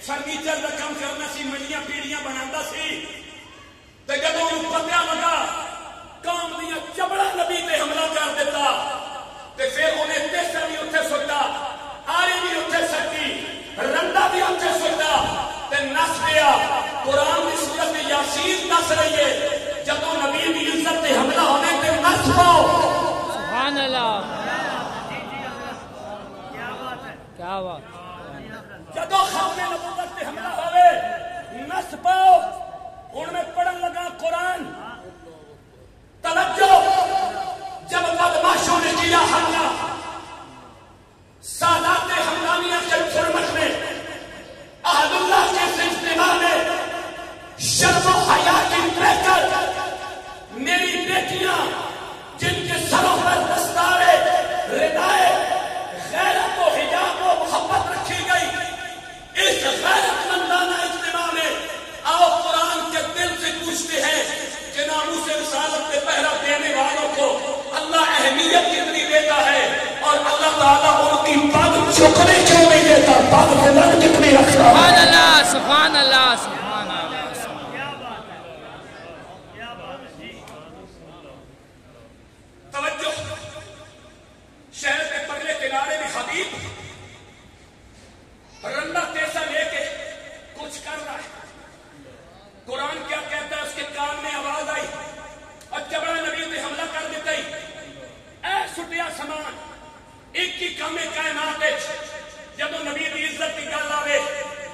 furniture کا کام کرنا سی منڈیاں پیڑیاں بنا سی تے جدوں پتہ لگا قوم دیا چبڑا نبی تے حملہ کر دیتا تے پھر انہیں تیسا بھی اتنے سٹا آری بھی اتنے سٹی رنڈا بھی اتنے سٹا تے نس گیا قرآن کی سورت یاسین نس رہی ہے جدوں نبی بھی عزت تے حملہ ہونے تے نس پاؤ سبحان اللہ کیا بات جدو خوف نبوت تے حملہ ہوئے نس پاؤ ہن میں پڑھن لگا قرآن توجہ جب بدماشوں نے کیا حملہ سادات حمدانیہ کے فرمت میں احد اللہ کے اجتماع میں شرم و حیا کی بہتر میری بیٹیاں جن کے سروں پر دستارے ردائے غیرت و حجاب و محبت رکھی گئی اس غیرت مندانہ اجتماع میں آؤ قرآن کے دل سے پوچھتے ہیں کہ ناموس رسالت پہ پہرا دینے والوں کو اللہ اہمیت کتنی دیتا ہے اور اللہ تعالیٰ ان کی پگ جھکنے کیوں نہیں دیتا پگ بلند کتنی رکھتا ہے سبحان اللہ سبحان اللہ سبحان اللہ توجہ شہر کے پرلے کنارے میں حبیب رنڈا تیسا لے کے کچھ کر رہا ہے قرآن کیا کہتا ہے اس کے کان میں آواز آئی اور چبڑا نبی تے حملہ کر دیتا ہی اے سٹیا سامان ایک کی کم کائنات جدو نبی دی عزت کی گل آوے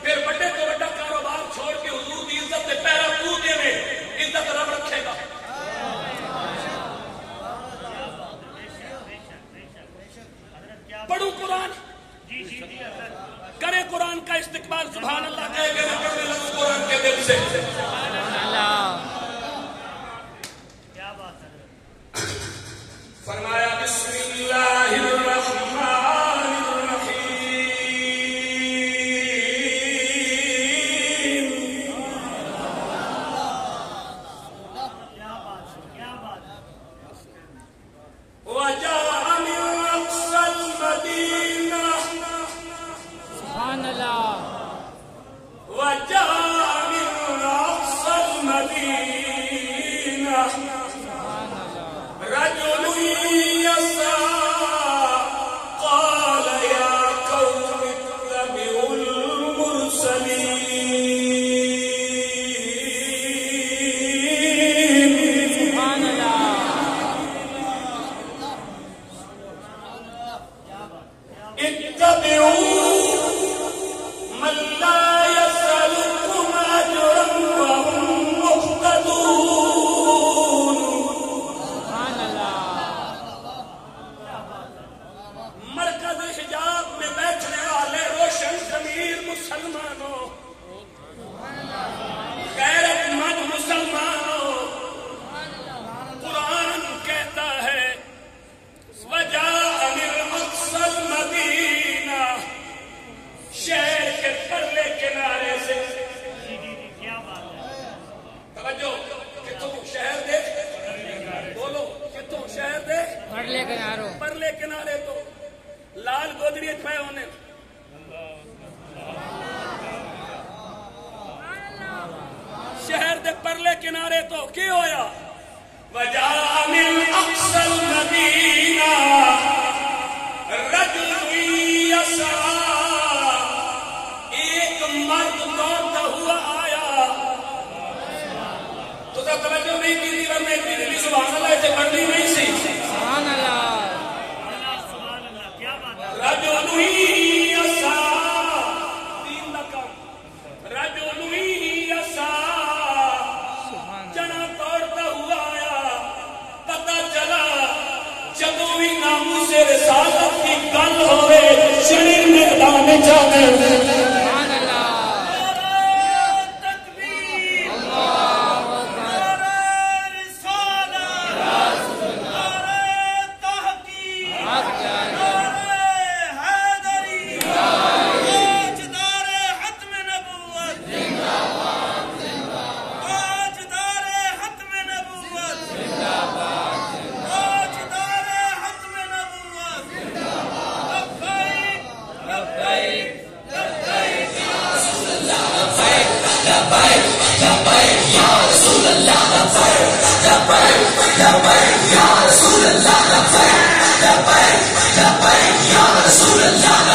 پھر بڑے تو بڑا کاروبار چھوڑ کے حضور دی عزت تے پیرا تو دے میں عزت رب رکھے گا پڑھو قرآن کرے قرآن کا استقبال سبحان اللہ کہے گا پڑھنے لگو قرآن کے دل سے فرمایا بسم اللہ الرحمن الرحیم وجاء من اقصى المدینہ سبحان اللہ وجاء من اقصى المدینہ رجل يسعى قال يا قوم اتبعوا المرسلين سبحان اللہ اتبعوا من لا يسألكم أجرا وهم مهتدون مرکز حجاب میں بیٹھنے والے روشن ضمیر مسلمانوں غیرت مند مسلمانوں قرآن کہتا ہے وجاء من اقصى المدینہ شہر کے پرلے کنارے سے توجہ کتوں شہر دے بولو کتوں شہر دے پرلے کناروں پرلے کنارے تو لال گودری پہ ہونے شہر دے پرلے کنارے تو کی ہویا وجاء من اقصى المدینہ رجل یسعى ایک مرد دوڑتا ہوا آیا تو توجہ نہیں کی ورنہ اتنی سبحان اللہ اسے پڑھنی نہیں سی سبحان اللہ رجل یسعى دین دا کام رجل یسعى جنا دوڑتا ہوا آیا پتہ چلا جدوں بھی ناموس رسالت کی گل ہوئے شریر میدان جانے سبحان اللہ تکبیر اللہ اکبر رسالت لبیک یا رسول اللہ لبیک لبیک لبیک یا رسول اللہ